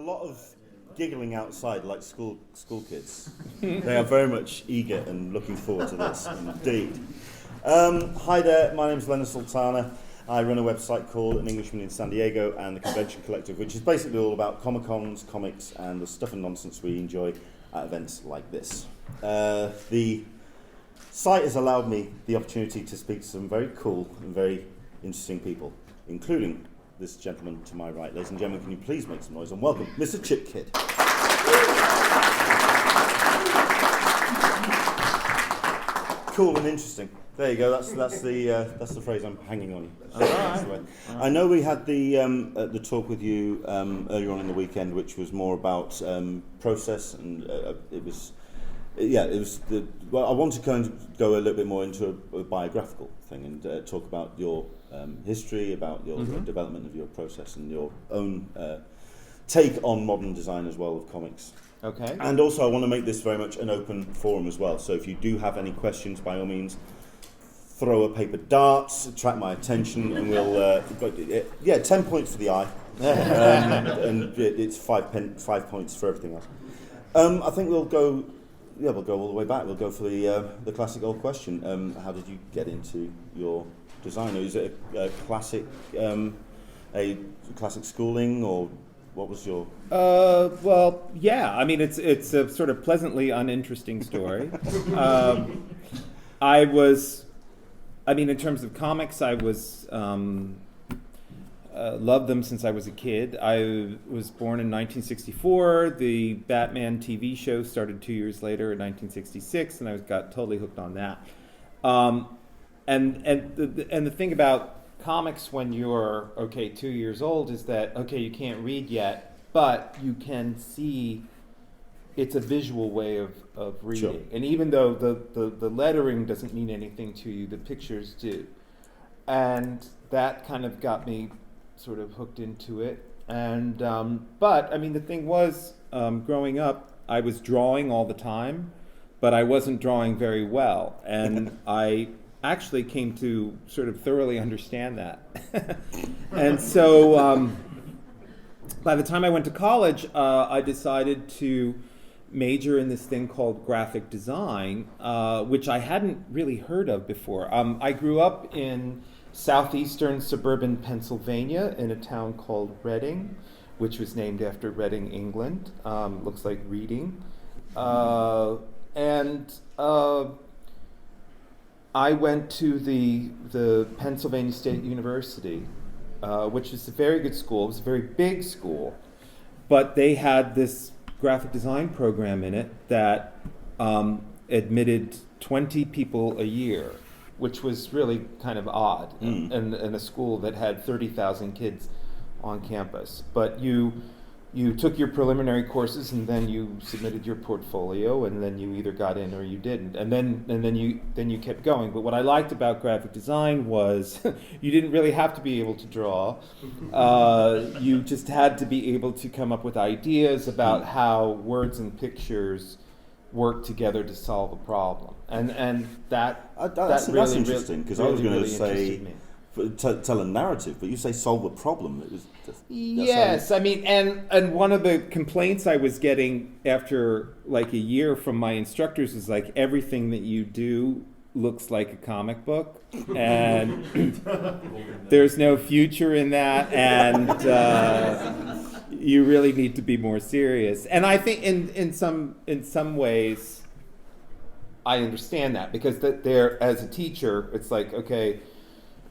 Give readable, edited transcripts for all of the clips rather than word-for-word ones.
lot of giggling outside like school kids. They are very much eager and looking forward to this, indeed. Hi there, my name is Leonard Sultana. I run a website called An Englishman in San Diego and the Convention Collective, which is basically all about Comic-Cons, comics, and the stuff and nonsense we enjoy at events like this. The site has allowed me the opportunity to speak to some very cool and very interesting people, including this gentleman to my right. Ladies and gentlemen, can you please make some noise and welcome Mr. Chip Kidd. Cool and interesting. There you go. That's the phrase I'm hanging on. All right. I know we had the talk with you earlier on in the weekend, which was more about process, and it was well, I want to go a little bit more into a biographical thing and talk about your history, about your development of your process and your own take on modern design as well of comics. Okay. And also I want to make this very much an open forum as well. So if you do have any questions, by all means, throw a paper darts, attract my attention, and we'll 10 points for the eye, and it's 5 points for everything else. I think we'll go all the way back. We'll go for the classic old question. How did you get into your design? Is it a classic schooling, or what was your? Well, yeah. I mean, it's a sort of pleasantly uninteresting story. In terms of comics, I was loved them since I was a kid. I was born in 1964. The Batman TV show started 2 years later in 1966, and I got totally hooked on that. And the thing about comics when you're 2 years old is that you can't read yet, but you can see. It's a visual way of reading. Sure. And even though the lettering doesn't mean anything to you, the pictures do. And that kind of got me sort of hooked into it. And but the thing was, growing up, I was drawing all the time, but I wasn't drawing very well. And I actually came to sort of thoroughly understand that. And so by the time I went to college, I decided to major in this thing called graphic design, which I hadn't really heard of before. I grew up in southeastern suburban Pennsylvania in a town called Reading, which was named after Reading, England. Looks like reading. And I went to the Pennsylvania State University, which is a very good school. It was a very big school, but they had this graphic design program in it that admitted 20 people a year, which was really kind of odd in a school that had 30,000 kids on campus. But you took your preliminary courses, and then you submitted your portfolio, and then you either got in or you didn't, and then you kept going. But what I liked about graphic design was you didn't really have to be able to draw. You just had to be able to come up with ideas about how words and pictures work together to solve a problem, and that's interesting, because I was going to say tell a narrative, but you say solve a problem. It was yes. And one of the complaints I was getting after like a year from my instructors is like, everything that you do looks like a comic book, and there's no future in that, and you really need to be more serious. And I think in some ways I understand that, because there, as a teacher, it's like, okay,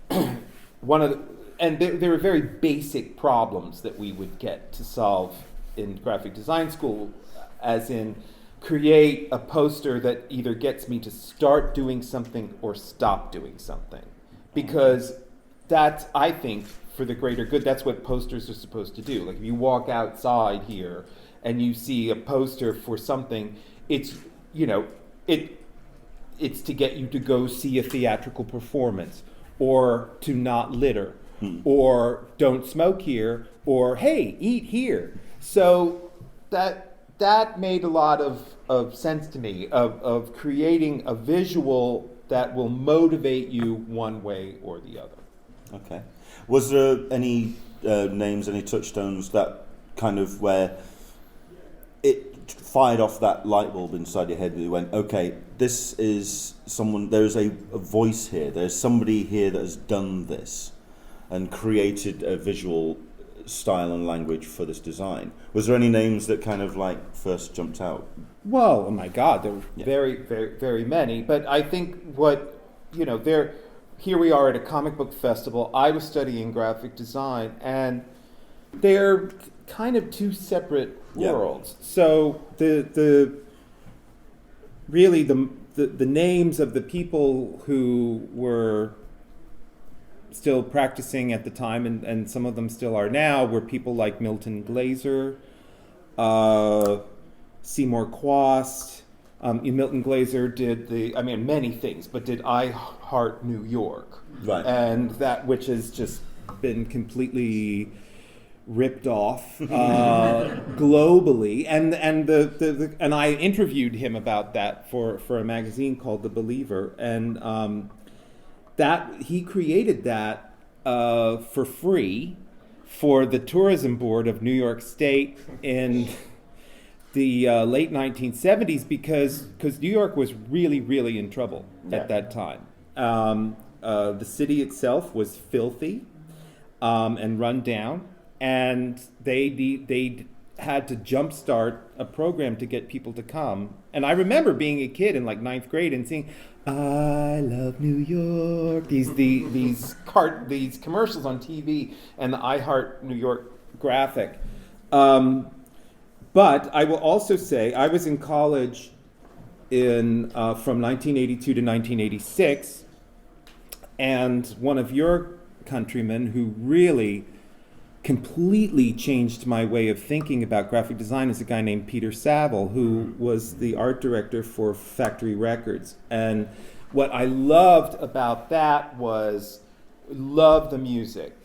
there were very basic problems that we would get to solve in graphic design school, as in create a poster that either gets me to start doing something or stop doing something. Because that's, I think, for the greater good, that's what posters are supposed to do. Like if you walk outside here and you see a poster for something, it's to get you to go see a theatrical performance, or to not litter, or don't smoke here, or hey, eat here. So that made a lot of sense to me, of creating a visual that will motivate you one way or the other. Okay. Was there any names, any touchstones that kind of where it fired off that light bulb inside your head where you went, okay, this is someone, there's a voice here, there's somebody here that has done this and created a visual style and language for this design? Was there any names that kind of like first jumped out? Well, oh my God, there were very, very, very many. But I think what, here we are at a comic book festival. I was studying graphic design, and they're kind of two separate worlds. So the names of the people who were still practicing at the time, and some of them still are now, were people like Milton Glaser, Seymour Quast. Milton Glaser did many things, but did I Heart New York, right? And that, which has just been completely ripped off globally, and and I interviewed him about that for a magazine called The Believer, and that he created that for free for the tourism board of New York State in the late 1970s because New York was really, really in trouble at that time. The city itself was filthy and run down, and they had to jumpstart a program to get people to come. And I remember being a kid in like 9th grade and seeing, "I love New York," these commercials on TV and the I Heart New York graphic. But I will also say I was in college from 1982 to 1986, and one of your countrymen who really completely changed my way of thinking about graphic design is a guy named Peter Saville, who was the art director for Factory Records. And what I loved about that was, loved the music.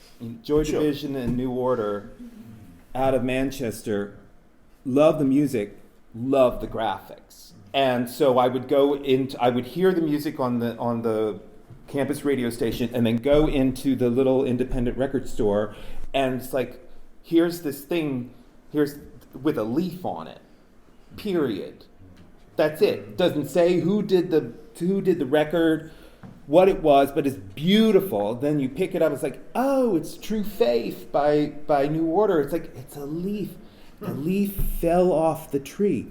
Joy Division and New Order out of Manchester, loved the music, loved the graphics. And so I would hear the music on the campus radio station and then go into the little independent record store, and it's like, here's this thing, here's with a leaf on it, period. That's it. Doesn't say who did the record, what it was, but it's beautiful. Then you pick it up, it's like, oh, it's True Faith by New Order. It's like, it's a leaf. The leaf fell off the tree.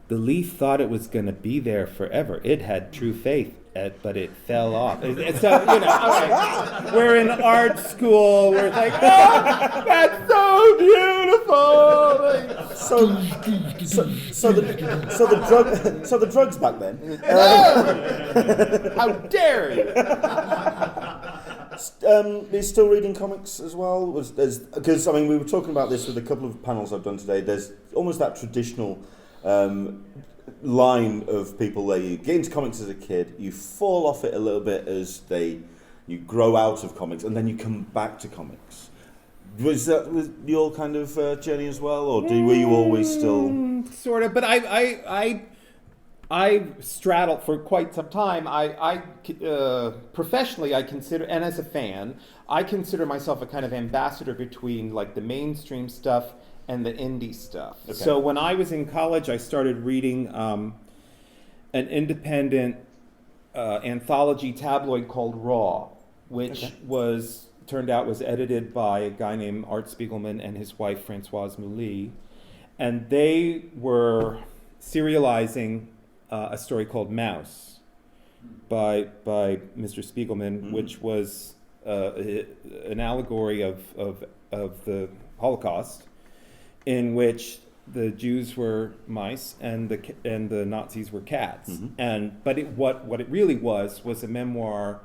The leaf thought it was going to be there forever. It had true faith, but it fell off. So, okay, we're in art school. We're like, oh, that's so beautiful. So the drugs back then. How dare you? He's still reading comics as well. Because we were talking about this with a couple of panels I've done today. There's almost that traditional line of people where you get into comics as a kid, you fall off it a little bit as you grow out of comics, and then you come back to comics. Was your kind of journey as well, or were you always still sort of? But I straddled for quite some time. I professionally, I consider, and as a fan, I consider myself a kind of ambassador between like the mainstream stuff and the indie stuff. Okay. So when I was in college, I started reading an independent anthology tabloid called Raw, which turned out was edited by a guy named Art Spiegelman and his wife Francoise Mouly, and they were serializing a story called Mouse by Mr. Spiegelman, which was an allegory of the Holocaust, in which the Jews were mice and the Nazis were cats. Mm-hmm. What it really was a memoir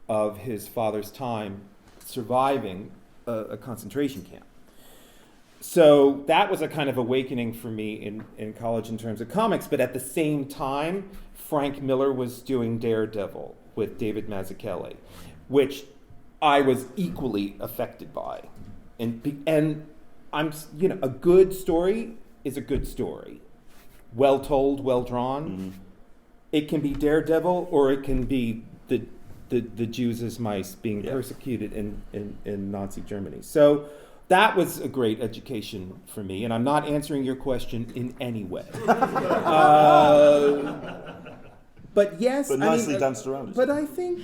of his father's time surviving a concentration camp. So that was a kind of awakening for me in college in terms of comics, but at the same time, Frank Miller was doing Daredevil with David Mazzucchelli, which I was equally affected by. And I'm, a good story is a good story. Well told, well drawn. Mm-hmm. It can be Daredevil, or it can be the Jews as mice being persecuted in Nazi Germany. So that was a great education for me, and I'm not answering your question in any way. But yes, But nicely danced around. But I think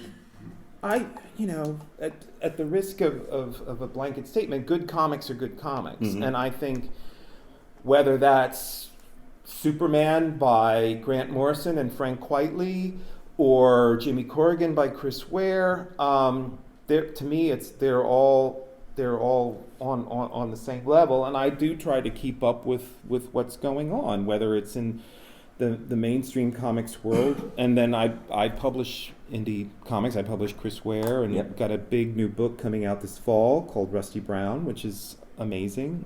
at the risk of a blanket statement, good comics are good comics, Mm-hmm. and I think whether that's Superman by Grant Morrison and Frank Quitely, or Jimmy Corrigan by Chris Ware, to me, they're all on the same level, and I do try to keep up with what's going on, whether it's in the mainstream comics world, and then I publish indie comics. I publish Chris Ware, and got a big new book coming out this fall called Rusty Brown, which is amazing.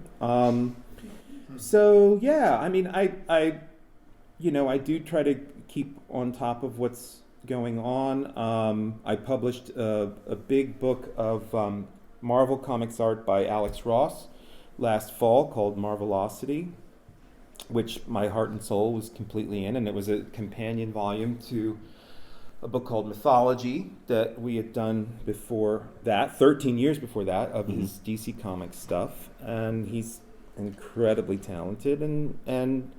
So yeah, I mean, I do try to keep on top of what's going on. I published a big book of Marvel Comics art by Alex Ross last fall called Marvelocity, which my heart and soul was completely in, and it was a companion volume to a book called Mythology that we had done before that, 13 years before that, of his DC Comics stuff, and he's incredibly talented, and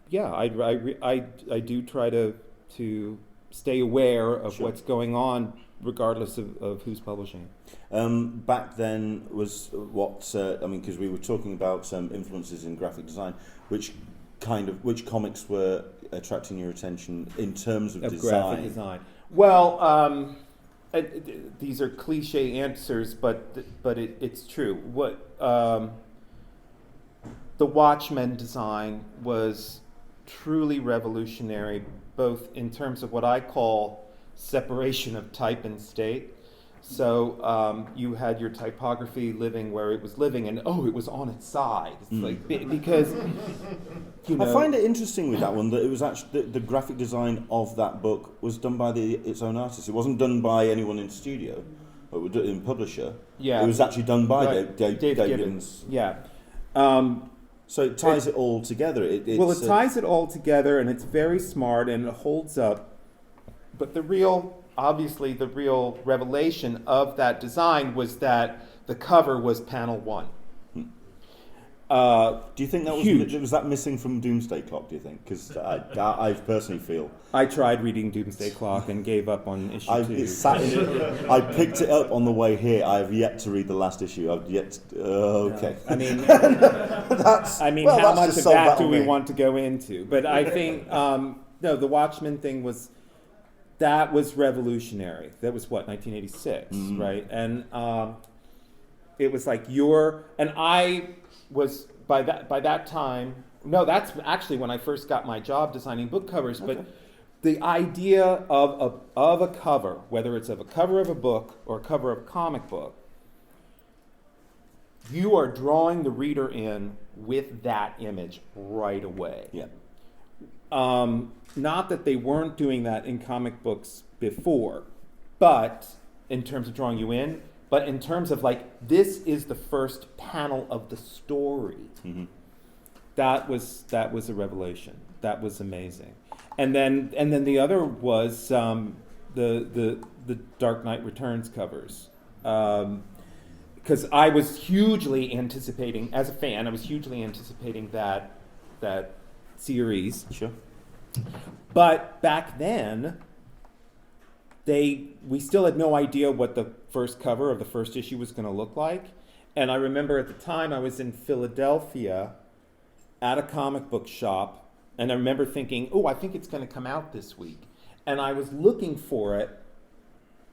yeah, I do try to stay aware of what's going on, regardless of who's publishing. Back then was because we were talking about influences in graphic design, which comics were attracting your attention in terms of design? Graphic design. Well, these are cliche answers, but it's true. The Watchmen design was truly revolutionary, both in terms of what I call separation of type and state. So you had your typography living where it was living, and it was on its side. It's like, because I find it interesting with that one that it was actually the graphic design of that book was done by its own artist. It wasn't done by anyone in studio or in publisher. Yeah, it was actually done by Dave Gibbons. Yeah. So it ties it all together. It ties it all together, and it's very smart, and it holds up. But the real revelation of that design was that the cover was panel 1. Do you think that was that missing from Doomsday Clock? Do you think? Because I personally feel I tried reading Doomsday Clock and gave up on issue 2. I picked it up on the way here. I have yet to read the last issue. I've yet. Okay. I mean, that's. I mean, well, how much of that do we want to go into? But I think the Watchmen thing was revolutionary. That was 1986, right? And it was like and I was by that time. No, that's actually when I first got my job designing book covers. Okay. But the idea of a cover, whether it's of a cover of a book or a cover of a comic book, you are drawing the reader in with that image right away. Yeah. Not that they weren't doing that in comic books before, but in terms of drawing you in, but in terms of this is the first panel of the story. Mm-hmm. That was a revelation. That was amazing. And then the other was the Dark Knight Returns covers. Because I was hugely anticipating, as a fan, that series. Sure. But back then, we still had no idea what the first cover of the first issue was going to look like. And I remember at the time I was in Philadelphia at a comic book shop, and I remember thinking, I think it's going to come out this week. And I was looking for it,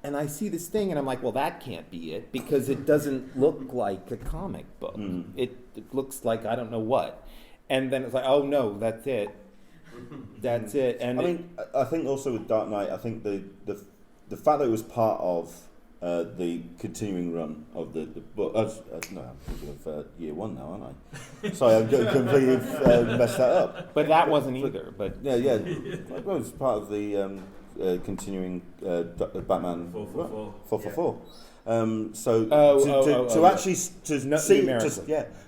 and I see this thing, and I'm like, well, that can't be it, because it doesn't look like a comic book. It looks like I don't know what. And then it's like, oh no, that's it. That's it. And I think also with Dark Knight, I think the fact that it was part of the continuing run of the book. I'm thinking of year 1 now, aren't I? Sorry, I've completely messed that up. But that wasn't either. But yeah. Well, it's part of the continuing Batman 444.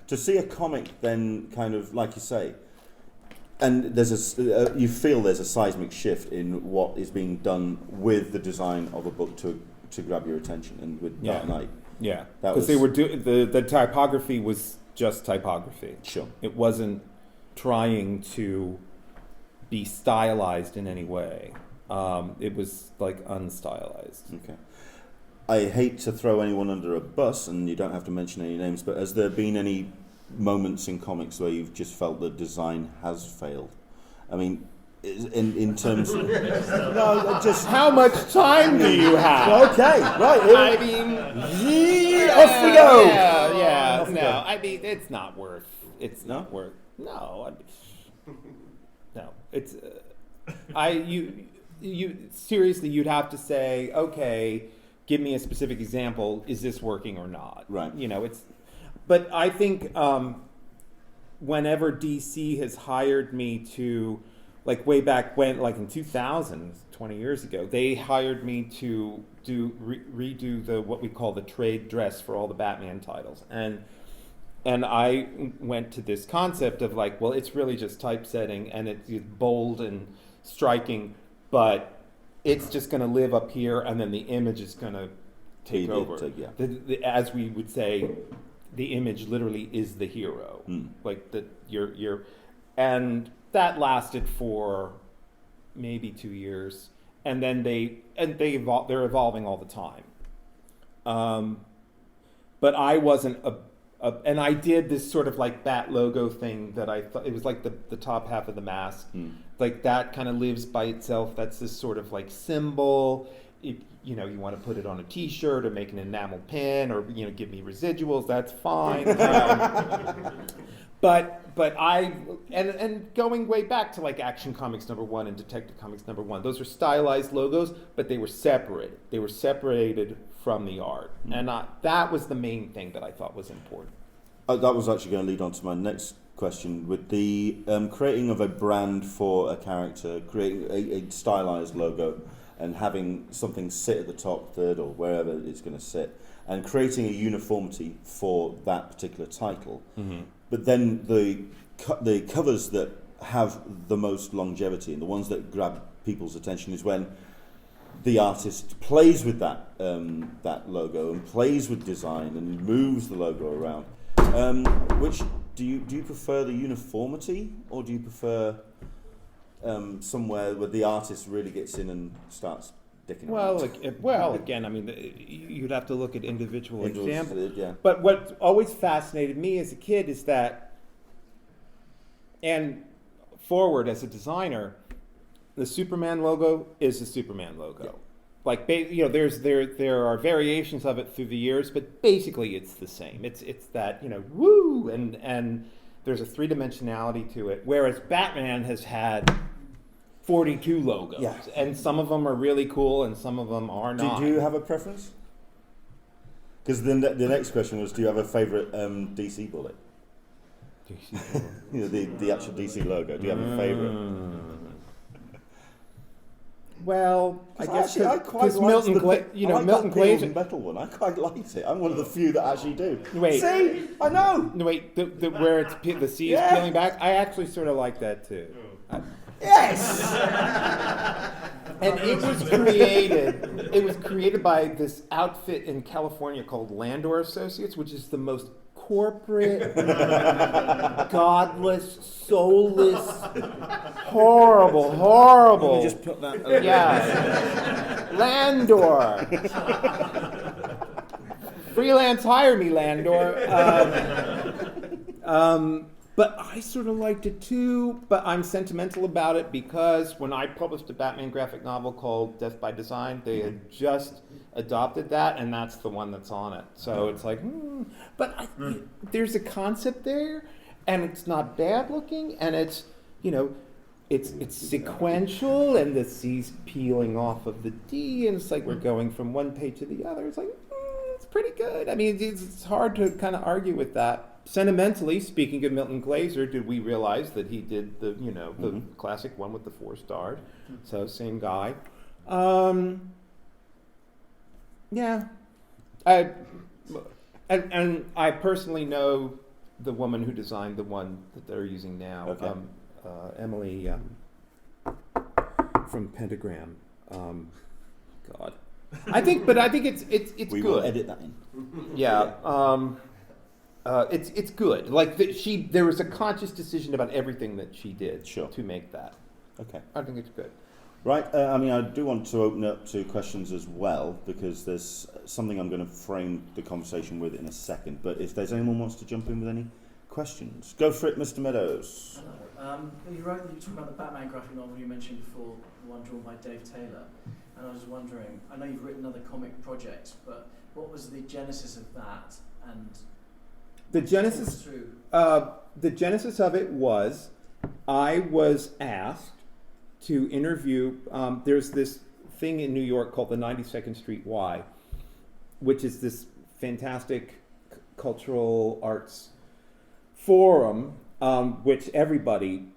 To see a comic, then kind of like you say. And you feel there's a seismic shift in what is being done with the design of a book to grab your attention, and with Dark Knight, Yeah, That because they were the typography was just typography. Sure. It wasn't trying to be stylized in any way. It was like unstylized. Okay. I hate to throw anyone under a bus, and you don't have to mention any names, but has there been any moments in comics where you've just felt that design has failed? I mean, in terms of... No, just... How much time do you have? Okay, right. Here I mean, off we go! Yeah, Off we no, go. I mean, it's not worth... It's not worth... No, no, it's... You seriously, you'd have to say, okay, give me a specific example. Is this working or not? Right. You know, it's... But I think whenever DC has hired me to... Like way back when, like in 2000, 20 years ago, they hired me to redo what we call the trade dress for all the Batman titles. And I went to this concept of like, well, it's really just typesetting and it's bold and striking, but it's just going to live up here and then the image is going to take over. As we would say, the image literally is the hero. Like that and that lasted for maybe 2 years, and then they're evolving all the time. But I wasn't and I did this sort of like bat logo thing that I thought it was like the top half of the mask, like that kind of lives by itself. That's this sort of like symbol. You want to put it on a T-shirt or make an enamel pin or give me residuals. That's fine. But I and going way back to like Action Comics #1 and Detective Comics #1, those are stylized logos, but they were separated. They were separated from the art, and that was the main thing that I thought was important. That was actually going to lead on to my next question with the creating of a brand for a character, creating a stylized logo, and having something sit at the top third or wherever it's going to sit, and creating a uniformity for that particular title. But then the covers that have the most longevity and the ones that grab people's attention is when the artist plays with that logo and plays with design and moves the logo around. Which do you prefer the uniformity, or do you prefer somewhere where the artist really gets in and starts dicking around? Again, I mean, you'd have to look at individual examples. Yeah. But what always fascinated me as a kid is that, and forward as a designer, the Superman logo is the Superman logo. Yeah. Like there are variations of it through the years, but basically it's the same. It's that woo, and there's a three-dimensionality to it. Whereas Batman has had 42 logos, and some of them are really cool, and some of them are not. Do you have a preference? Because the next question was, do you have a favorite DC bullet? DC bullet. The actual DC logo. Do you have a favorite? Well, I guess because Milton Glaser metal one. I quite liked it. I'm one of the few that actually do. Wait, see, I know. No, wait, the where the sea is peeling back. I actually sort of like that too. Yes. And it was created by this outfit in California called Landor Associates, which is the most corporate, godless, soulless, horrible. Let me just put that over. Yeah. Landor. Freelance hire me, Landor. But I sort of liked it too, but I'm sentimental about it because when I published a Batman graphic novel called Death by Design, they had just adopted that, and that's the one that's on it. So it's like, but there's a concept there, and it's not bad looking, and it's, it's sequential, and the C's peeling off of the D, and it's like we're going from one page to the other. It's like, it's pretty good. I mean, it's hard to kind of argue with that. Sentimentally, speaking of Milton Glaser, did we realize that he did the classic one with the 4 stars? So same guy. Yeah, and I personally know the woman who designed the one that they're using now, okay. Emily from Pentagram. God, I think it's We good. will edit that in. Yeah, it's good. Like there was a conscious decision about everything that she did to make that. Okay. I think it's good. Right, I do want to open up to questions as well, because there's something I'm going to frame the conversation with in a second, but if there's anyone who wants to jump in with any questions, go for it, Mr. Meadows. Hello. You talked about the Batman graphic novel you mentioned before, the one drawn by Dave Taylor, and I was wondering, I know you've written other comic projects, but what was the genesis of that, and the genesis of it was I was asked to interview, there's this thing in New York called the 92nd Street Y, which is this fantastic cultural arts forum, which everybody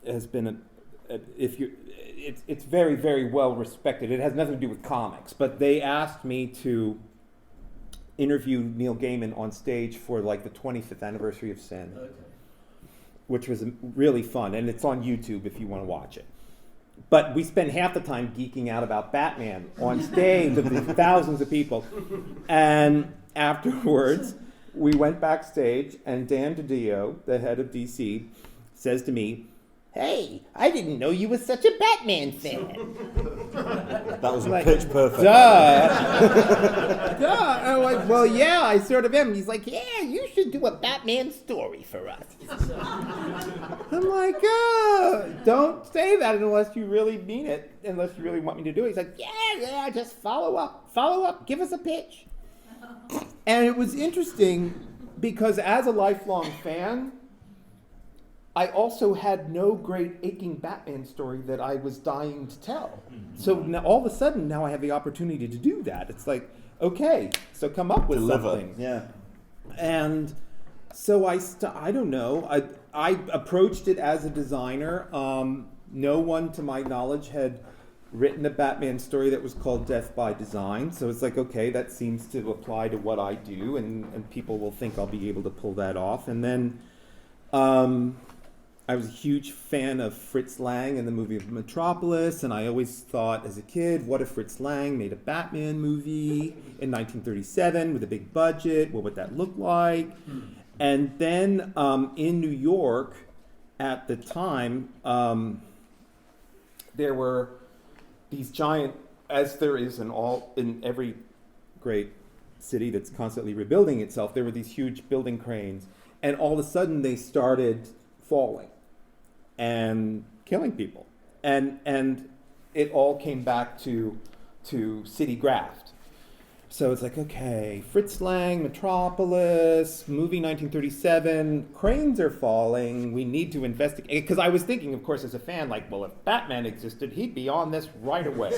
has been, it's very, very well respected. It has nothing to do with comics, but they asked me to interview Neil Gaiman on stage for like the 25th anniversary of Sin, which was really fun, and it's on YouTube if you want to watch it. But we spent half the time geeking out about Batman on stage with thousands of people. And afterwards, we went backstage, and Dan DiDio, the head of DC, says to me, "Hey, I didn't know you were such a Batman fan." That was like, pitch perfect. Duh. Duh. I'm like, well, yeah, I sort of am. He's like, yeah, you should do a Batman story for us. I'm like, don't say that unless you really mean it, unless you really want me to do it. He's like, yeah, just follow up, give us a pitch. And it was interesting because as a lifelong fan, I also had no great aching Batman story that I was dying to tell. So now, all of a sudden, now I have the opportunity to do that. It's like, okay, so come up with something. Yeah. And so I don't know. I approached it as a designer. No one, to my knowledge, had written a Batman story that was called Death by Design. So it's like, okay, that seems to apply to what I do, and people will think I'll be able to pull that off. And then I was a huge fan of Fritz Lang and the movie of Metropolis, and I always thought as a kid, what if Fritz Lang made a Batman movie in 1937 with a big budget? What would that look like? And then in New York at the time, there were these giant, as there is in every great city that's constantly rebuilding itself, there were these huge building cranes, and all of a sudden they started falling and killing people, and it all came back to city graft. So it's like, okay, Fritz Lang, Metropolis, movie 1937, cranes are falling, we need to investigate. Because I was thinking, of course, as a fan, like, well, if Batman existed, he'd be on this right away.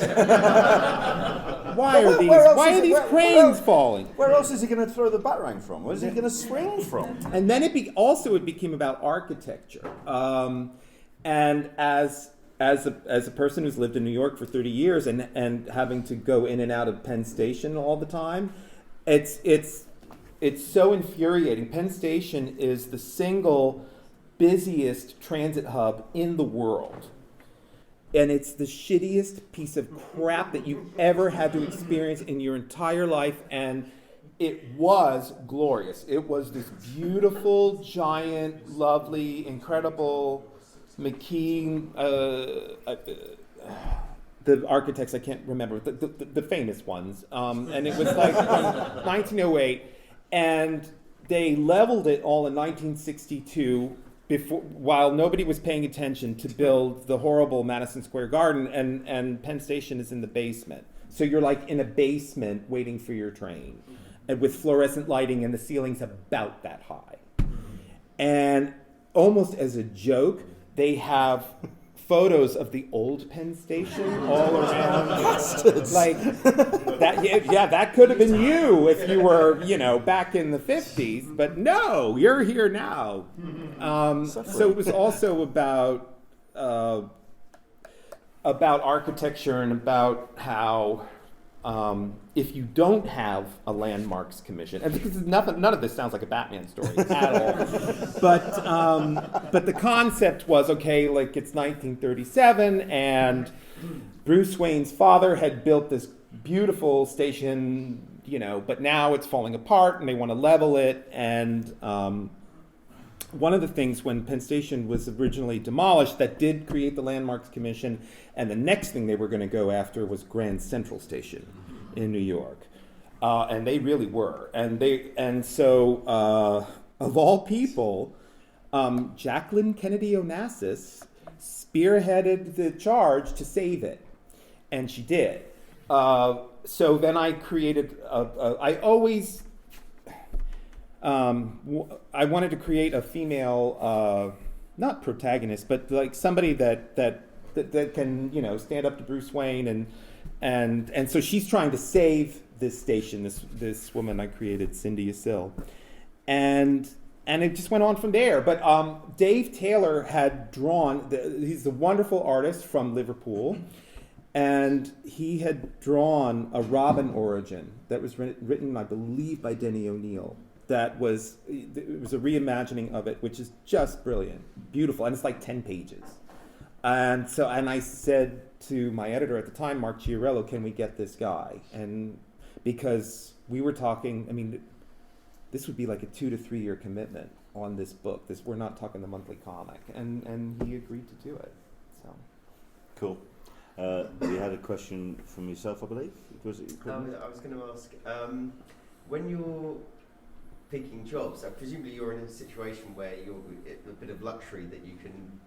Why are these cranes falling? Where else is he going to throw the Batarang from? Where's he going to swing from? And then it became about architecture. And as a person who's lived in New York for 30 years and having to go in and out of Penn Station all the time, it's so infuriating. Penn Station is the single busiest transit hub in the world. And it's the shittiest piece of crap that you've ever had to experience in your entire life. And it was glorious. It was this beautiful, giant, lovely, incredible McKean, the architects, I can't remember, the famous ones. And it was like 1908. And they leveled it all in 1962 while nobody was paying attention to build the horrible Madison Square Garden, and Penn Station is in the basement. So you're like in a basement waiting for your train, and with fluorescent lighting, and the ceiling's about that high. And almost as a joke, they have photos of the old Penn Station all around. Like that, yeah, that could have been you if you were, back in the 50s. But no, you're here now. So it was also about architecture and about how if you don't have a landmarks commission, and because none of this sounds like a Batman story at all, but the concept was, okay, like it's 1937, and Bruce Wayne's father had built this beautiful station, but now it's falling apart and they want to level it. And one of the things when Penn Station was originally demolished that did create the Landmarks Commission, and the next thing they were going to go after was Grand Central Station in New York. And they really were. And so of all people, Jacqueline Kennedy Onassis spearheaded the charge to save it. And she did. So then I created, I wanted to create a female, not protagonist, but like somebody that can, stand up to Bruce Wayne, and so she's trying to save this station, this woman I created, Cindy Asil, and it just went on from there. But Dave Taylor had drawn, he's a wonderful artist from Liverpool, and he had drawn a Robin origin that was written, I believe, by Denny O'Neil. It was a reimagining of it, which is just brilliant, beautiful, and it's like 10 pages. And I said to my editor at the time, Mark Chiarello, can we get this guy? And because we were talking, this would be like a 2 to 3 year commitment on this book. We're not talking the monthly comic, and he agreed to do it. So cool. You had a question from yourself, I believe. Was it? I was going to ask, when you're picking jobs, presumably you're in a situation where you're a bit of luxury that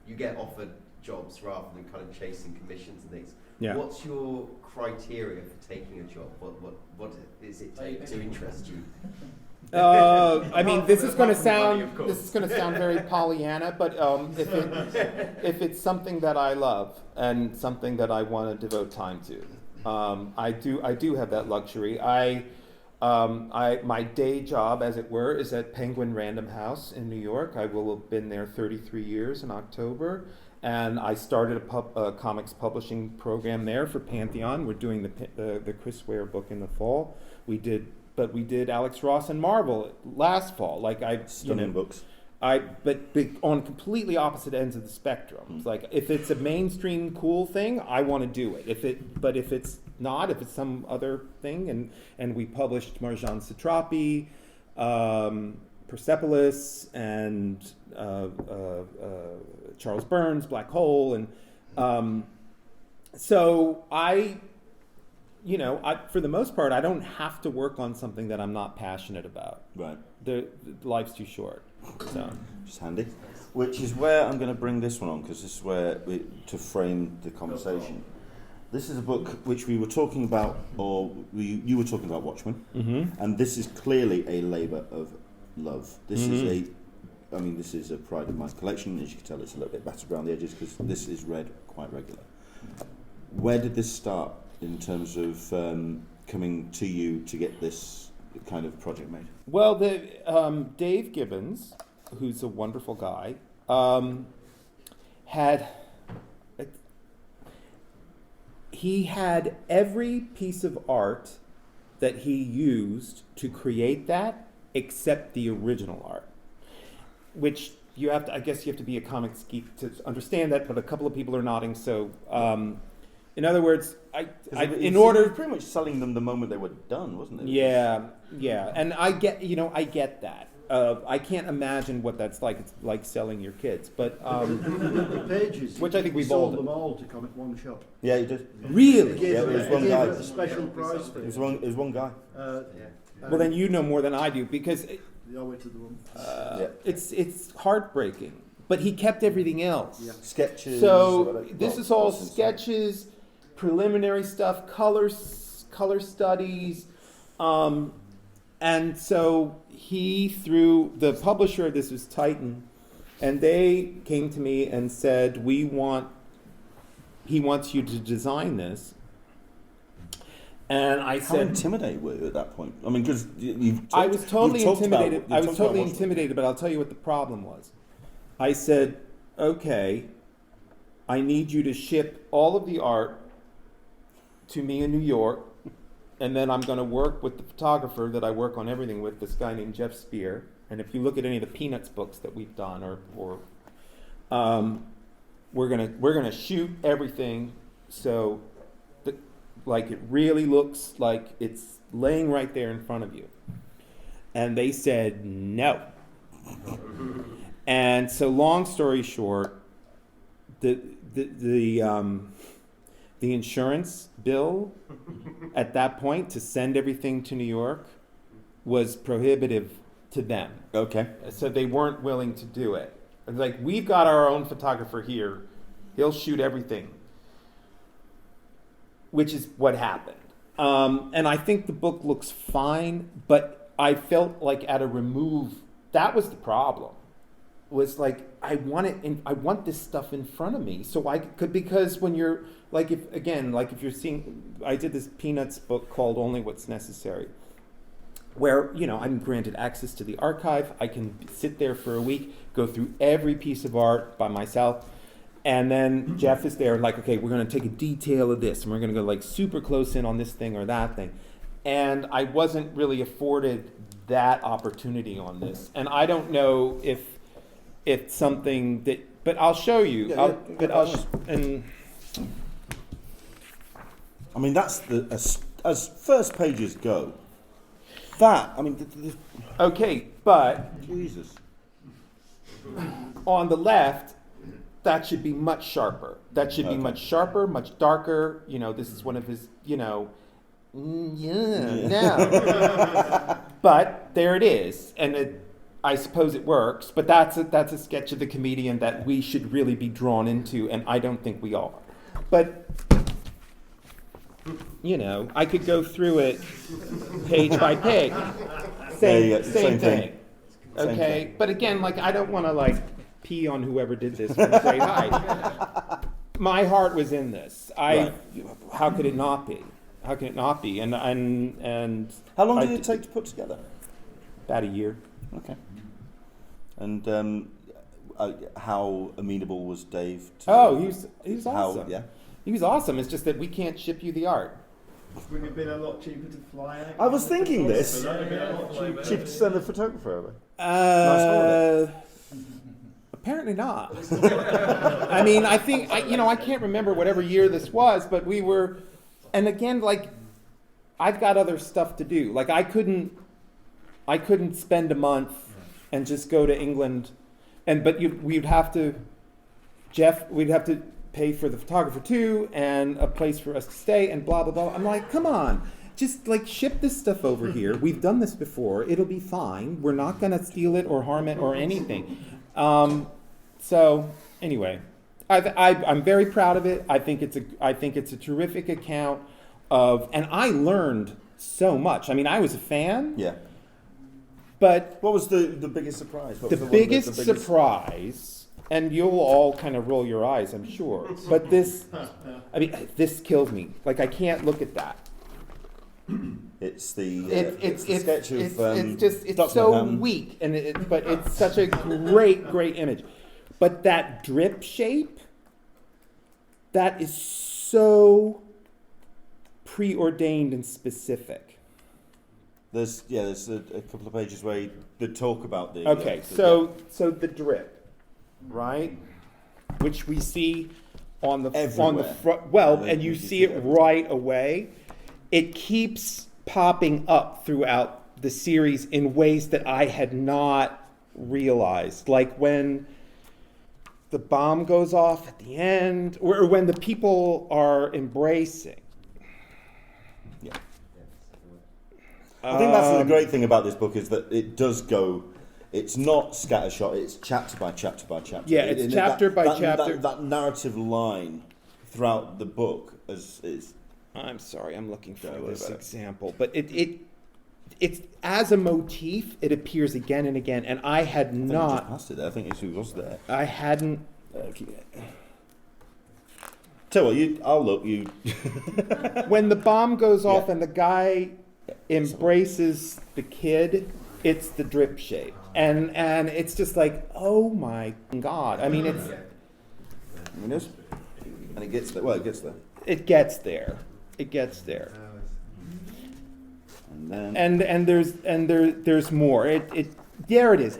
you get offered jobs rather than kind of chasing commissions and things. Yeah. What's your criteria for taking a job? What does it take to interest you? This is going to sound very Pollyanna, but if it's something that I love and something that I want to devote time to, I do have that luxury. My day job, as it were, is at Penguin Random House in New York. I will have been there 33 years in October, and I started a comics publishing program there for Pantheon. We're doing the Chris Ware book in the fall. We did Alex Ross and Marvel last fall. Stunning books. But on completely opposite ends of the spectrum. It's like, if it's a mainstream cool thing, I want to do it. But if it's not, if it's some other thing, and we published Marjan Satrapi, Persepolis, and Charles Burns' Black Hole, and so I, for the most part, I don't have to work on something that I'm not passionate about. Right. The life's too short. So it's handy. Which is where I'm going to bring this one on, because this is where to frame the conversation. This is a book which we were talking about, or you were talking about Watchmen, and this is clearly a labour of love. This is a pride of my collection. As you can tell, it's a little bit battered around the edges because this is read quite regular. Where did this start in terms of coming to you to get this kind of project made? Well, Dave Gibbons, who's a wonderful guy, he had every piece of art that he used to create that except the original art, which I guess you have to be a comics geek to understand that, but a couple of people are nodding. So in other words, you were pretty much selling them the moment they were done, wasn't it? Yeah, and I get that. I can't imagine what that's like. It's like selling your kids, but the pages, which I think we sold them all to Comic One Shot. Yeah, you did. Really? Yeah, it was one guy. A special prize for it. It was one guy. Well, then you know more than I do, because the owe it to the one. It's heartbreaking. But he kept everything else. Yeah. Sketches. So this is all sketches, preliminary stuff, color studies, and so he, through the publisher, this was Titan, and they came to me and said, he wants you to design this. And I said, how intimidated were you at that point? I mean, because I was totally intimidated. I was totally intimidated, but I'll tell you what the problem was. I said, okay, I need you to ship all of the art to me in New York, and then I'm going to work with the photographer that I work on everything with, this guy named Jeff Spear. And if you look at any of the Peanuts books that we've done, or we're gonna shoot everything. So Like it really looks like it's laying right there in front of you. And they said no. And so, long story short, the insurance bill at that point to send everything to New York was prohibitive to them. Okay. So they weren't willing to do it. Like, we've got our own photographer here. He'll shoot everything, which is what happened. And I think the book looks fine, but I felt like at a remove, that was the problem. Was like, I want this stuff in front of me, so I could, because when you're like, if you're seeing, I did this Peanuts book called Only What's Necessary, where, I'm granted access to the archive. I can sit there for a week, go through every piece of art by myself, and then Jeff is there like, okay, we're going to take a detail of this, and we're going to go like super close in on this thing or that thing. And I wasn't really afforded that opportunity on this. And I don't know if it's something that, but I'll show you. I mean, that's as first pages go. That, I mean, okay, but Jesus. on the left, that should be much sharper. That should be much sharper, much darker. This is one of his, no. But there it is, and I suppose it works. But that's a sketch of the comedian that we should really be drawn into, and I don't think we are. But I could go through it page by page. Same thing. Okay, Same thing. but again, like, I don't want to pee on whoever did this from great height. My heart was in this. Right. How could it not be? How can it not be? And How long did it take to put together? About a year. Okay. And how amenable was Dave to... Oh, he was awesome. Yeah. He was awesome. It's just that we can't ship you the art. Would it have been a lot cheaper to fly out? I was thinking this. Would it have been a lot cheaper? Cheap to send a photographer over. Nice holiday. Apparently not. I mean, I think I can't remember whatever year this was, but we were, and again, like, I've got other stuff to do. Like, I couldn't spend a month and just go to England, we'd have to pay for the photographer too, and a place for us to stay, and blah blah blah. I'm like, come on. Just like ship this stuff over here. We've done this before. It'll be fine. We're not going to steal it or harm it or anything. So anyway, I'm very proud of it. I think it's a terrific account of, and I learned so much. I mean, I was a fan. Yeah. But what was the biggest surprise? What was the biggest surprise, and you'll all kind of roll your eyes, I'm sure. But this kills me. Like, I can't look at that. It's the sketch of it's so weak, but it's such a great image. But that drip shape, that is so preordained and specific. There's a couple of pages where they talk about the so the drip, right, which we see on the front. Well, and you see it right away. It keeps popping up throughout the series in ways that I had not realized. Like when the bomb goes off at the end, or when the people are embracing. Yeah. I think that's the great thing about this book is that it does go. It's not scattershot. It's chapter by chapter by chapter. Yeah, it's chapter by chapter. That narrative line throughout the book is. I'm sorry, I'm looking for this example, but it's as a motif, it appears again and again, and I had not. Just passed it there. I think it was there. I hadn't. Tell what I'll look you. When the bomb goes off and the guy embraces the kid, it's the drip shape, and it's just like, oh my God! I mean, it's. And it gets there. Well, it gets there. It gets there. It gets there. And then there's more. There it is.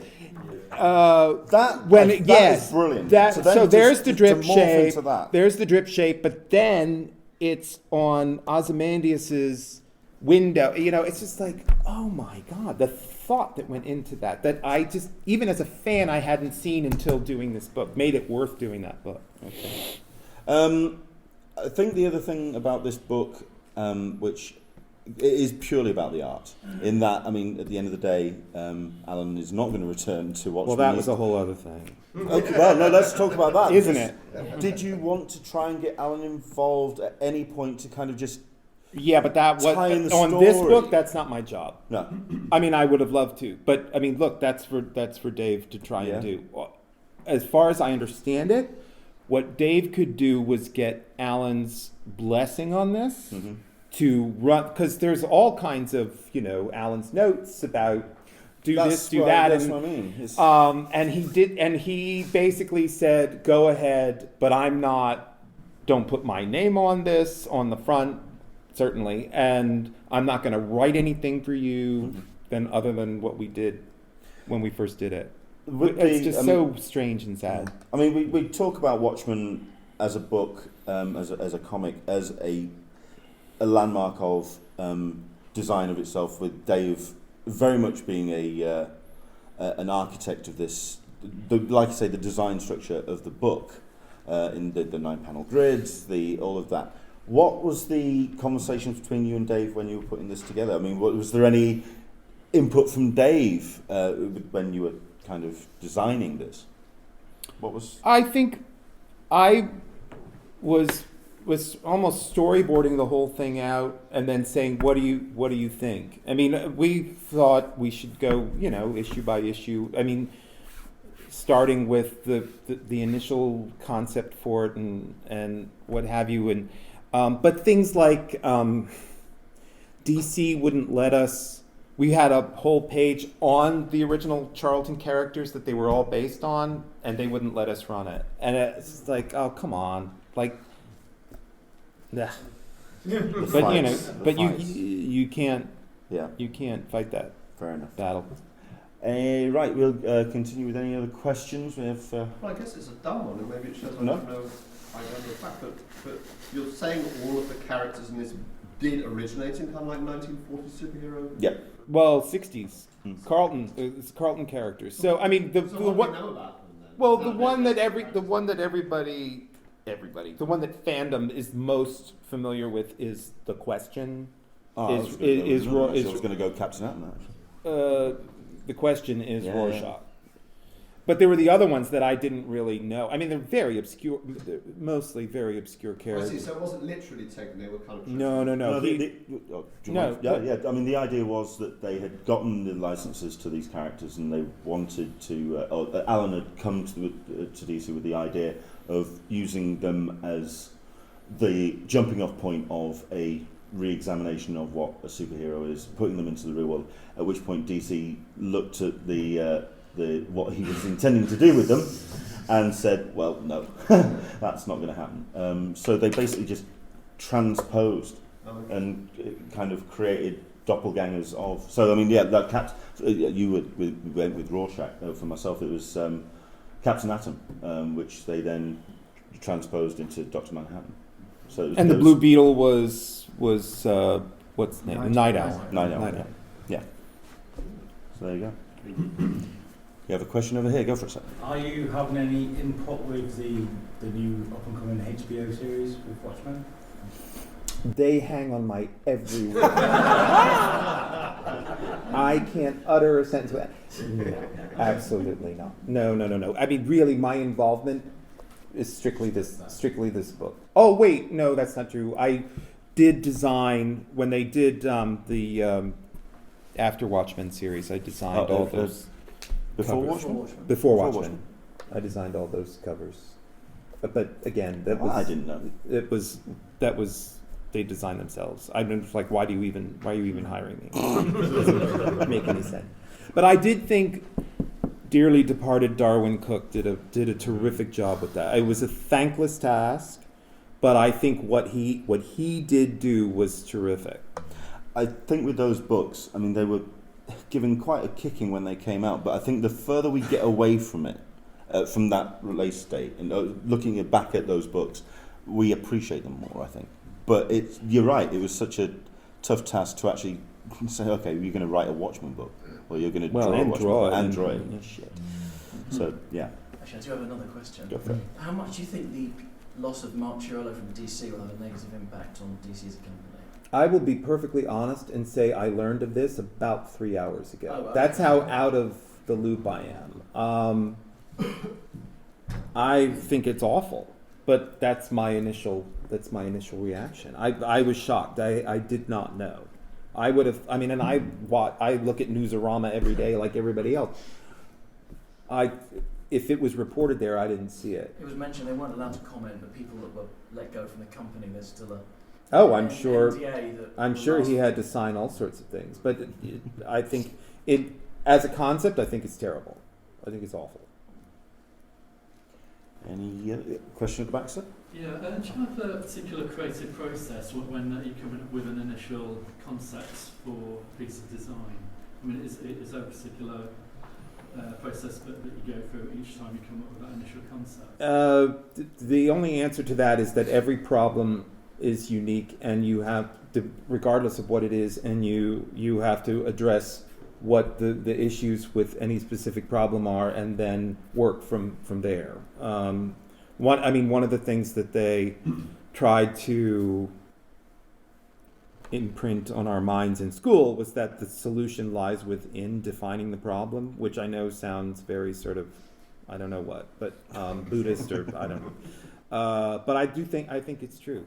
That is brilliant. So there's the drip shape. There's the drip shape, but then it's on Ozymandias's window. You know, it's just like, oh my God, the thought that went into that I just, even as a fan, I hadn't seen until doing this book, made it worth doing that book. Okay. I think the other thing about this book, which it is purely about the art, in that, I mean, at the end of the day, Alan is not going to return to Watchmen. Well, that was a whole other thing. Okay, well, no, let's talk about that. Isn't it? Did you want to try and get Alan involved at any point to kind of just... Yeah, but that was Tie-in the on this story. book. That's not my job. No. I mean, I would have loved to, but I mean, look, that's for Dave to try and do. As far as I understand it, what Dave could do was get Alan's blessing on this to run, because there's all kinds of, you know, Alan's notes about do this, do that, that's and what I mean. and he did, and he basically said, "Go ahead, but I'm not. Don't put my name on this on the front." Certainly, and I'm not going to write anything for you other than what we did when we first did it. It's just so strange and sad. I mean, we talk about Watchmen as a book, as a comic, as a landmark of design of itself, with Dave very much being an architect of this. Like I say, the design structure of the book, in the 9-panel grids, all of that. What was the conversations between you and Dave when you were putting this together? I mean, was there any input from Dave when you were kind of designing this? What was? I think I was almost storyboarding the whole thing out and then saying, "What do you think?" I mean, we thought we should go, you know, issue by issue. I mean, starting with the initial concept for it and what have you, and. But things like DC wouldn't let us. We had a whole page on the original Charlton characters that they were all based on, and they wouldn't let us run it. And it's like, oh, come on, like, nah. But you know, but you can't. Yeah. You can't fight that. Fair enough. Battle. Right, we'll continue with any other questions. We have. Well, I guess it's a dumb one, and maybe it shows I No. don't know. I don't know the fact, but you're saying all of the characters in this did originate in kind of like 1940s superhero. Yeah. Well, 60s. Carlton. It's Carlton characters. So I mean, the So what what? do we know about them then? Well, No, the one that fandom is most familiar with is The Question. I was going to go Captain Atom. Actually. The Question is Yeah. Rorschach. But there were the other ones that I didn't really know. I mean, they're very obscure, mostly very obscure I see. characters. So it wasn't literally taken; they were kind of. No. Do you No, mind? Yeah. I mean, the idea was that they had gotten the licenses to these characters, and they wanted to. Alan had come to DC with the idea of using them as the jumping-off point of a re-examination of what a superhero is, putting them into the real world. At which point, DC looked at what he was intending to do with them, and said, "Well, no, that's not going to happen." So they basically just transposed and kind of created doppelgangers of. So I mean, yeah, that you went with Rorschach. For myself, it was Captain Atom, which they then transposed into Dr. Manhattan. So it was, and the Blue Beetle was what's the name? The Night Owl. Night Owl. Yeah. So there you go. You have a question over here? Go for it, sir. Are you having any input with the new up-and-coming HBO series with Watchmen? They hang on my every word. I can't utter a sentence without. No, absolutely not. No. I mean, really, my involvement is strictly this book. Oh wait, no, that's not true. I did design when they did the After Watchmen series. I designed all those. Before covers. Watchmen? Before Watchmen. I designed all those covers. But again, that was I didn't know. That was they designed themselves. I've been like, why are you even hiring me? Doesn't make any sense. But I did think dearly departed Darwin Cook did a terrific job with that. It was a thankless task, but I think what he did do was terrific. I think with those books, I mean, they were given quite a kicking when they came out, but I think the further we get away from it, from that release date, and looking back at those books, we appreciate them more, I think. But you're right, it was such a tough task to actually say, okay, you're going to write a Watchmen book, or you're going to draw a Watchmen book, and draw it. Yeah, shit. So, yeah. Actually, I do have another question. Go for it. How much do you think the loss of Mark Chiarello from DC will have a negative impact on DC as a company? I will be perfectly honest and say I learned of this about 3 hours ago. Oh, wow. That's how out of the loop I am. I think it's awful, but that's my initial reaction. I was shocked. I did not know. I would have. I mean, and I look at Newsarama every day like everybody else. If it was reported there, I didn't see it. It was mentioned they weren't allowed to comment, but people that were let go from the company, there's still a I'm sure. NDA that I'm sure he had to sign all sorts of things, but I think it, as a concept, I think it's terrible. I think it's awful. Any question at the back, sir? Yeah, do you have a particular creative process when you come up with an initial concept for a piece of design? I mean, is there a particular process that you go through each time you come up with that initial concept? The only answer to that is that every problem is unique, and you have to, regardless of what it is, and you have to address what the issues with any specific problem are, and then work from there. One of the things that they tried to imprint on our minds in school was that the solution lies within defining the problem, which I know sounds very sort of, I don't know what, but Buddhist or I don't know. But I think it's true.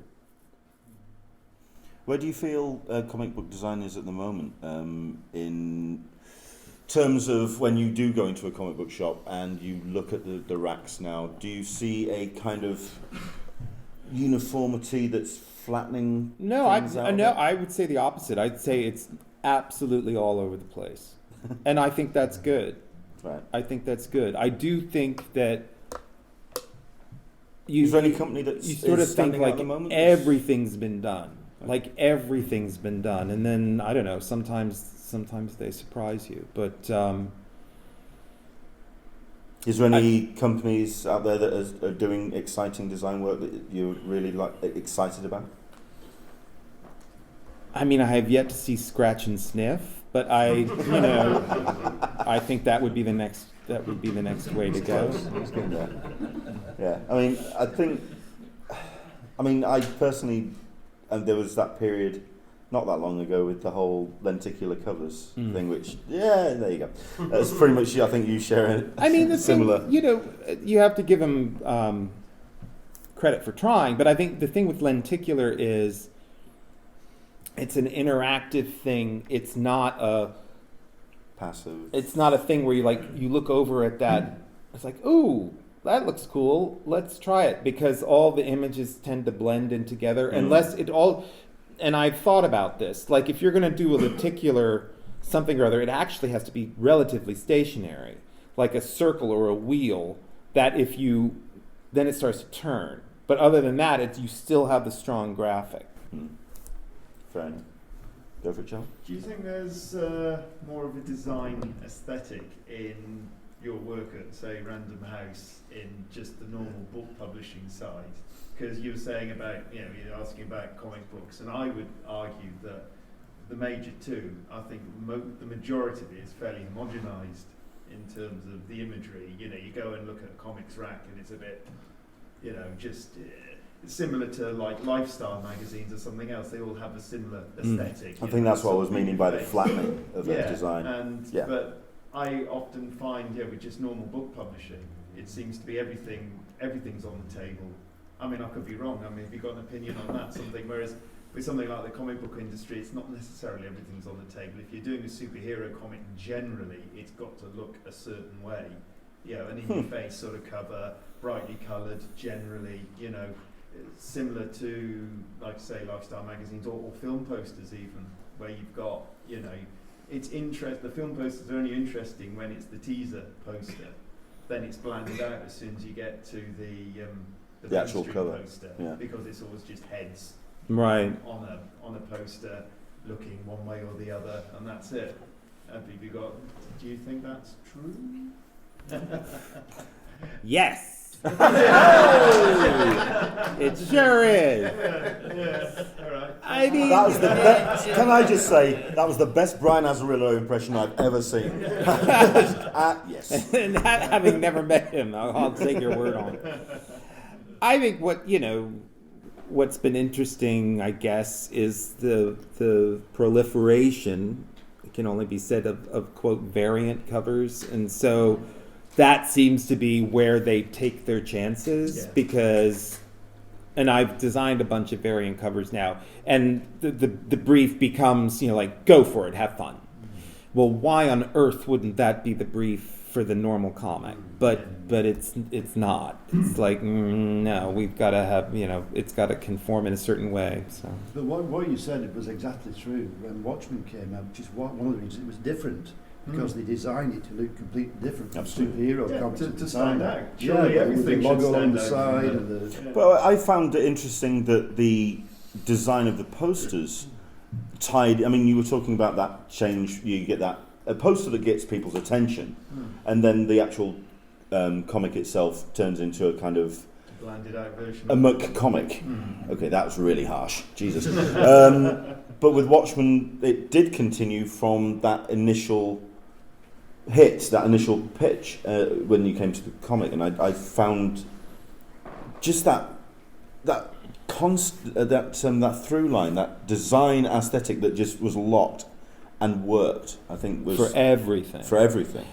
Where do you feel comic book design is at the moment in terms of when you do go into a comic book shop and you look at the racks now? Do you see a kind of uniformity that's flattening? I would say the opposite. I'd say it's absolutely all over the place, and I think that's good. Right. I think that's good. I do think that. Is there any company that's you sort of think standing out like at the moment? everything's been done. Like everything's been done, and then I don't know. Sometimes they surprise you, but is there any companies out there that are doing exciting design work that you're really excited about? I mean, I have yet to see Scratch and Sniff, but I think that would be the next. That would be the next way to go. Yeah. I personally. And there was that period not that long ago with the whole lenticular covers thing, which, there you go. That's pretty much, I think you share it. I mean, similar. Thing, you have to give them credit for trying, but I think the thing with lenticular is it's an interactive thing. It's not a passive. It's not a thing where you look over at that, it's like, ooh, that looks cool, let's try it, because all the images tend to blend in together unless it all, and I've thought about this, like if you're going to do a lenticular something or other, it actually has to be relatively stationary, like a circle or a wheel, that then it starts to turn. But other than that, you still have the strong graphic. Fair enough. Go for it, John. Do you think there's more of a design aesthetic in your work at, say, Random House in just the normal book publishing side? Because you were saying about, you're asking about comic books, and I would argue that the major two, I think the majority of it is fairly homogenized in terms of the imagery. You go and look at a comics rack and it's a bit, just similar to like lifestyle magazines or something else. They all have a similar aesthetic. I think that's what I was meaning by the flattening of the design. But I often find, with just normal book publishing, it seems to be everything's on the table. I mean, I could be wrong. I mean, have you got an opinion on that? Whereas with something like the comic book industry, it's not necessarily everything's on the table. If you're doing a superhero comic, generally, it's got to look a certain way. An in-your-face sort of cover, brightly coloured, generally, similar to, like say, lifestyle magazines or film posters even, where you've got, it's the film posters are only interesting when it's the teaser poster. Then it's blanded out as soon as you get to the actual cover poster, because it's always just heads right on a poster looking one way or the other, and that's it. Do you think that's true? Yes. It sure is. Yeah, all right. I mean, That was the best. Can I just say that was the best Brian Azarillo impression I've ever seen. Yes. and having never met him, I'll take your word on it. I think what's been interesting, I guess, is the proliferation. It can only be said of quote variant covers, and so that seems to be where they take their chances because. And I've designed a bunch of variant covers now, and the brief becomes, like, go for it, have fun. Well, why on earth wouldn't that be the brief for the normal comic? But it's not. It's like, no, we've got to have, it's got to conform in a certain way. So. But what you said, it was exactly true. When Watchmen came out, which is one of the reasons it was different, because they designed it to look completely different from superhero comics to stand out. Yeah, Surely with everything the should logo on stand the out. side and the. But I found it interesting that the design of the posters tied. I mean, you were talking about that change. You get a poster that gets people's attention, and then the actual comic itself turns into a kind of Blended out version. a muck comic. Okay, that was really harsh. Jesus. But with Watchmen, it did continue from that initial hit, that initial pitch when you came to the comic, and I found just that through line, that design aesthetic that just was locked and worked. I think was For everything. For everything.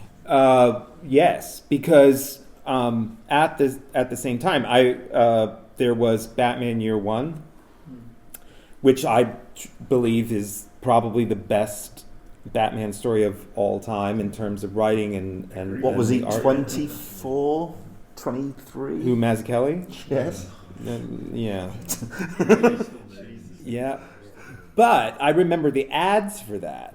Yes, because at the same time, there was Batman Year One, which I believe is probably the best Batman story of all time in terms of writing and What was and he? the art. 24, 23? Who, Mazzucchelli? Yes. Yeah. Yeah. But I remember the ads for that,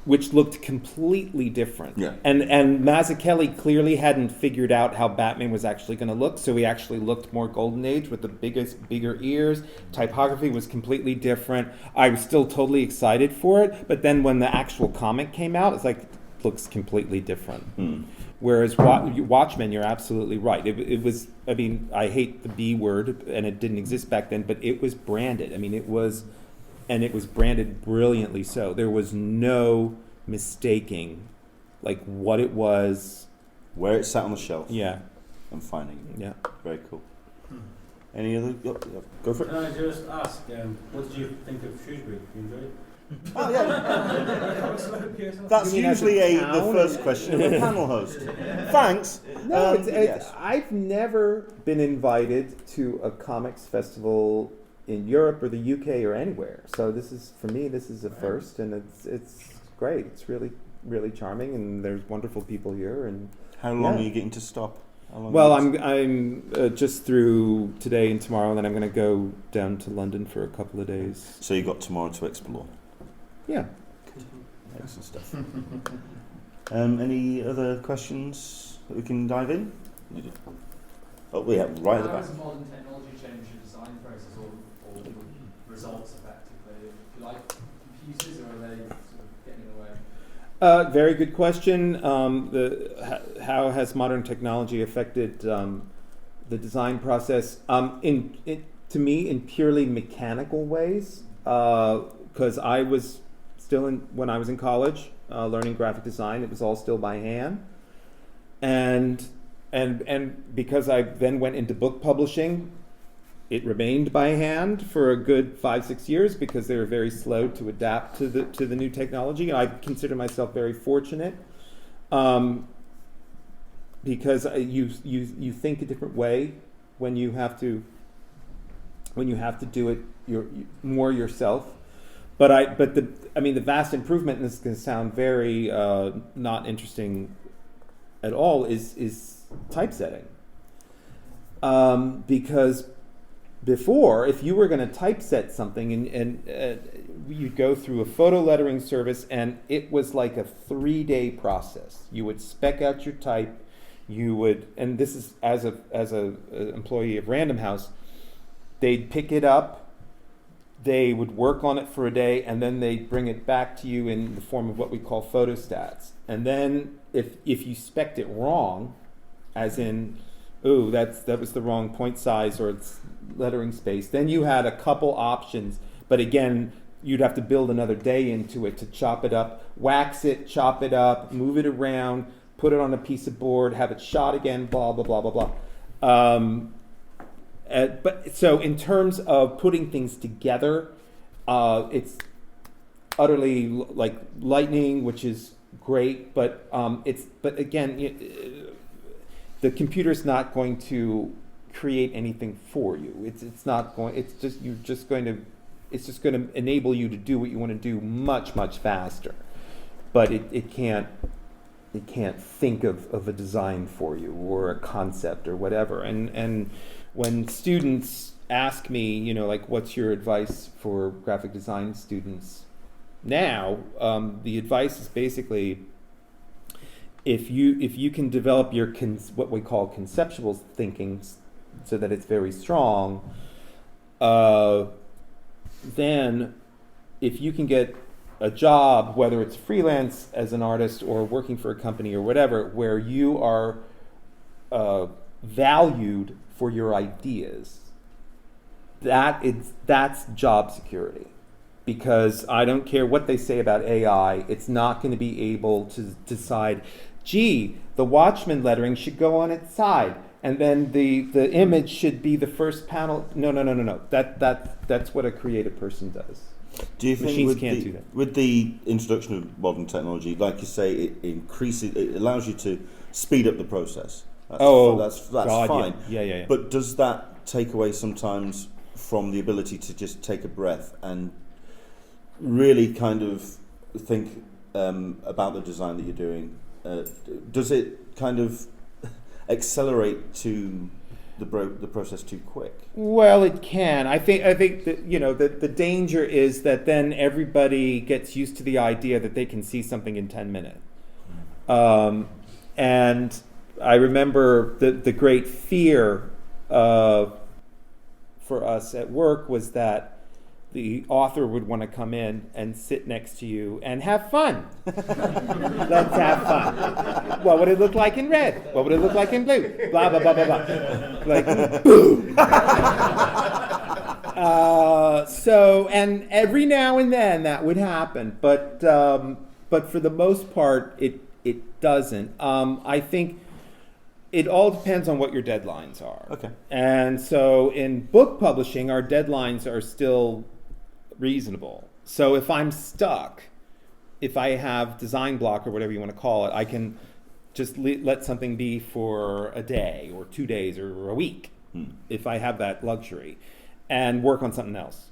which looked completely different. Yeah. And Mazzucchelli clearly hadn't figured out how Batman was actually going to look, so he actually looked more Golden Age with the bigger ears. Typography was completely different. I was still totally excited for it, but then when the actual comic came out, it's like, it looks completely different. Whereas Watchmen, you're absolutely right. It was, I mean, I hate the B word, and it didn't exist back then, but it was branded. I mean, it was branded brilliantly so. There was no mistaking, like, what it was. Where it sat on the shelf. Yeah. And finding it. Yeah. Very cool. Any other? Go for it. Can I just ask, what did you think of Shrewsbury? You enjoyed it? Oh, yeah. That's You mean as a usually the town? first question of a panel host. Thanks. No, Yes. I've never been invited to a comics festival in Europe or the UK or anywhere. So this is, for me, this is a first, and it's great. It's really, really charming, and there's wonderful people here. And How long Yeah. are you getting to stop? How long well, is it? I'm just through today and tomorrow, and then I'm going to go down to London for a couple of days. So you got tomorrow to explore. Yeah. Excellent stuff. Any other questions that we can dive in? Oh, we have right at the How back. has modern technology changed your design process or your results effectively? Do you like computers, or are they sort of getting in the way? Very good question. How has modern technology affected the design process? To me, in purely mechanical ways, because I was still when I was in college learning graphic design, it was all still by hand, and because I then went into book publishing, it remained by hand for a good 5-6 years because they were very slow to adapt to the new technology. And I consider myself very fortunate because you think a different way when you have to do it more yourself. But the vast improvement, and this is going to sound very not interesting at all, is typesetting. Because before, if you were going to typeset something and you'd go through a photo lettering service, and it was like a 3-day process. You would spec out your type, and this is as a employee of Random House, they'd pick it up, they would work on it for a day, and then they'd bring it back to you in the form of what we call photostats. And then if you spec'd it wrong, as in, that was the wrong point size, or lettering space. Then you had a couple options, but again, you'd have to build another day into it to chop it up, wax it, chop it up, move it around, put it on a piece of board, have it shot again, blah, blah, blah, blah, blah. But so in terms of putting things together, it's utterly like lightning, which is great, but again, the computer's not going to create anything for you. It's just going to enable you to do what you want to do much, much faster. But it can't think of a design for you or a concept or whatever. And when students ask me, like, what's your advice for graphic design students now? The advice is basically, if you can develop your what we call conceptual thinking so that it's very strong, then if you can get a job, whether it's freelance as an artist or working for a company or whatever, where you are valued for your ideas, that's job security. Because I don't care what they say about AI, it's not going to be able to decide, gee, the Watchmen lettering should go on its side, and then the image should be the first panel. No. That's what a creative person does. Do you think machines can't do that? With the introduction of modern technology, like you say, it allows you to speed up the process. That's God, fine. Yeah. But does that take away sometimes from the ability to just take a breath and really kind of think about the design that you're doing? Does it kind of accelerate to the process too quick? Well, it can. I think that the danger is that then everybody gets used to the idea that they can see something in 10 minutes. And I remember the great fear for us at work was that the author would want to come in and sit next to you and have fun. Let's have fun. What would it look like in red? What would it look like in blue? Blah, blah, blah, blah, blah. Like, boom. So, and every now and then that would happen. But for the most part, it doesn't. I think it all depends on what your deadlines are. Okay. And so in book publishing, our deadlines are still reasonable. So if I'm stuck, if I have design block or whatever you want to call it, I can just let something be for a day or 2 days or a week, if I have that luxury, and work on something else.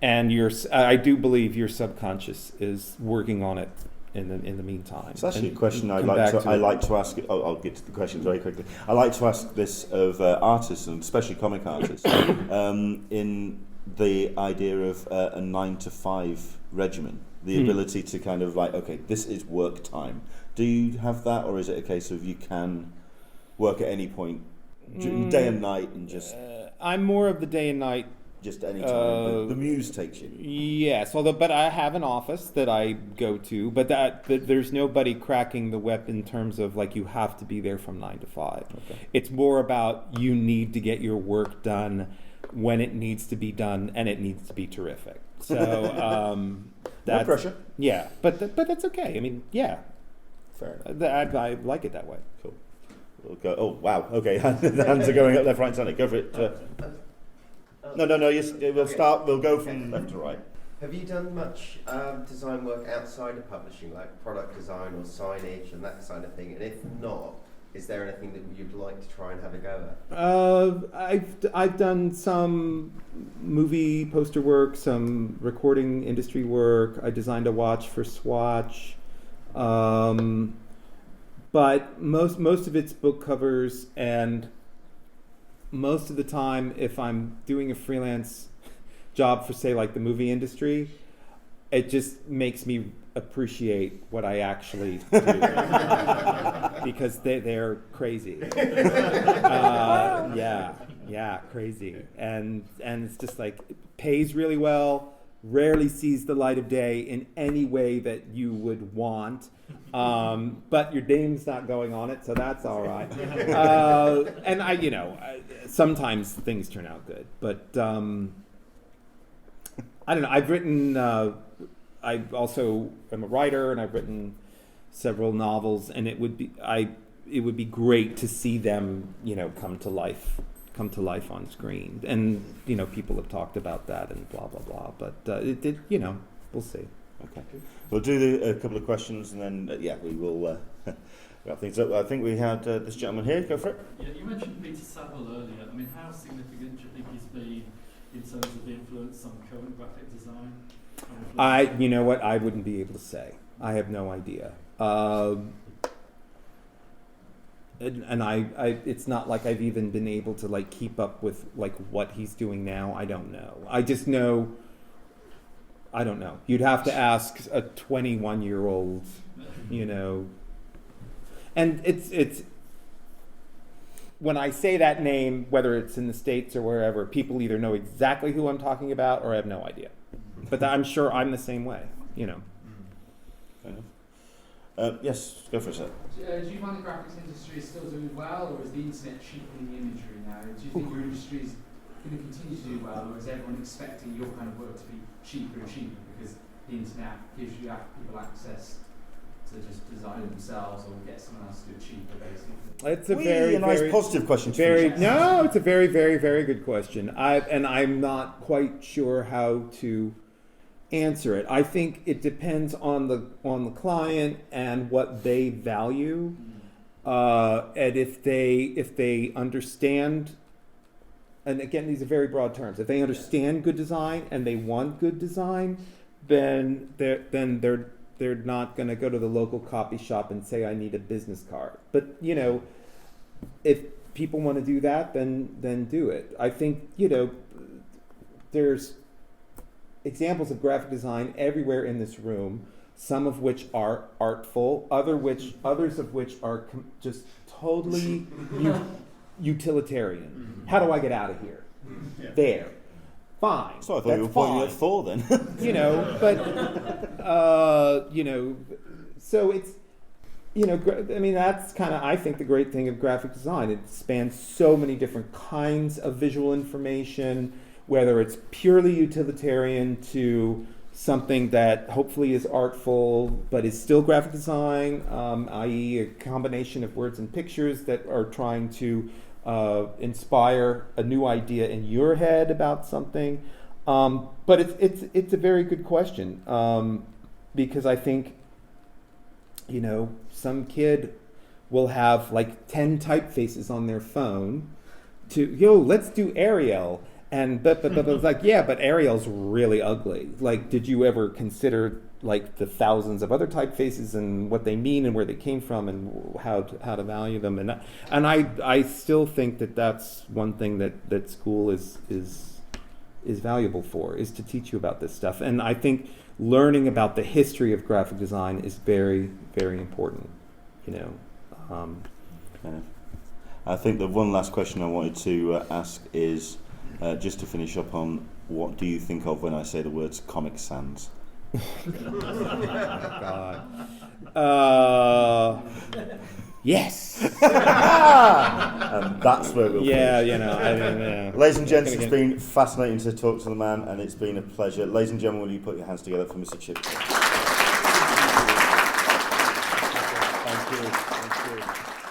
And I do believe your subconscious is working on it in the meantime. It's actually a question I like to ask. I'll get to the question very quickly. I like to ask this of artists, and especially comic artists, in the idea of a 9-to-5 regimen, the ability to kind of like, okay, this is work time. Do you have that, or is it a case of you can work at any point, day and night, and just? I'm more of the day and night. Just any time. The muse takes you. Yes, but I have an office that I go to, but there's nobody cracking the whip in terms of like you have to be there from 9 to 5. Okay. It's more about you need to get your work done when it needs to be done, and it needs to be terrific. So no pressure. Yeah, but that's okay. I mean, yeah, fair enough. I like it that way. Cool. We'll go. Oh wow. Okay, the hands are going up left, right, and centre. Go for it. No. Yes, we'll start. We'll go from left to right. Have you done much design work outside of publishing, like product design or signage and that kind of thing? And if not, is there anything that you'd like to try and have a go at? I've done some movie poster work, some recording industry work. I designed a watch for Swatch, but most of it's book covers, and most of the time, if I'm doing a freelance job for, say, like the movie industry, it just makes me appreciate what I actually do because they're crazy. Yeah, crazy, and it's just like it pays really well, rarely sees the light of day in any way that you would want. But your name's not going on it, so that's all right. And sometimes things turn out good, but I don't know. I've written. I also am a writer, and I've written several novels, and it would be great to see them, come to life on screen. And people have talked about that and blah blah blah. But we'll see. Okay, we'll do a couple of questions, and then we will wrap things up. I think we had this gentleman here. Go for it. Yeah, you mentioned Peter Saville earlier. I mean, how significant do you think he's been in terms of the influence on current graphic design? You know what? I wouldn't be able to say. I have no idea. And it's not like I've even been able to keep up with what he's doing now. I don't know. I just know. I don't know. You'd have to ask a 21-year-old, And it's when I say that name, whether it's in the States or wherever, people either know exactly who I'm talking about or have no idea. But I'm sure I'm the same way, Yes, go for it, sir. Do you find the graphics industry is still doing well, or is the internet cheapening the imagery now? Do you think your industry is going to continue to do well, or is everyone expecting your kind of work to be cheaper and cheaper because the internet gives you people access to just design it themselves or get someone else to do it cheaper, basically? It's a very nice positive question. It's a very, very, very good question. I'm not quite sure how to answer it. I think it depends on the client and what they value, and if they understand. And again, these are very broad terms. If they understand good design and they want good design, then they're not going to go to the local copy shop and say, I need a business card. But if people want to do that, then do it. I think there's examples of graphic design everywhere in this room. Some of which are artful, others of which are just totally utilitarian. How do I get out of here? Yeah. There. Fine. So I thought you were pointing at Thor then. So it's, that's kind of, I think, the great thing of graphic design. It spans so many different kinds of visual information, whether it's purely utilitarian to something that hopefully is artful but is still graphic design, i.e. a combination of words and pictures that are trying to inspire a new idea in your head about something. But it's a very good question, because I think some kid will have 10 typefaces on their phone let's do Arial. And but it's but Arial's really ugly. Did you ever consider the thousands of other typefaces and what they mean and where they came from and how to value them? And I still think that's one thing that school is valuable for, is to teach you about this stuff. And I think learning about the history of graphic design is very, very important. I think the one last question I wanted to ask is. Just to finish up on, what do you think of when I say the words Comic Sans? God. Yes. And that's where we'll finish. Ladies and gents, it's been fascinating to talk to the man, and it's been a pleasure. Ladies and gentlemen, will you put your hands together for Mr. Chip? Thank you.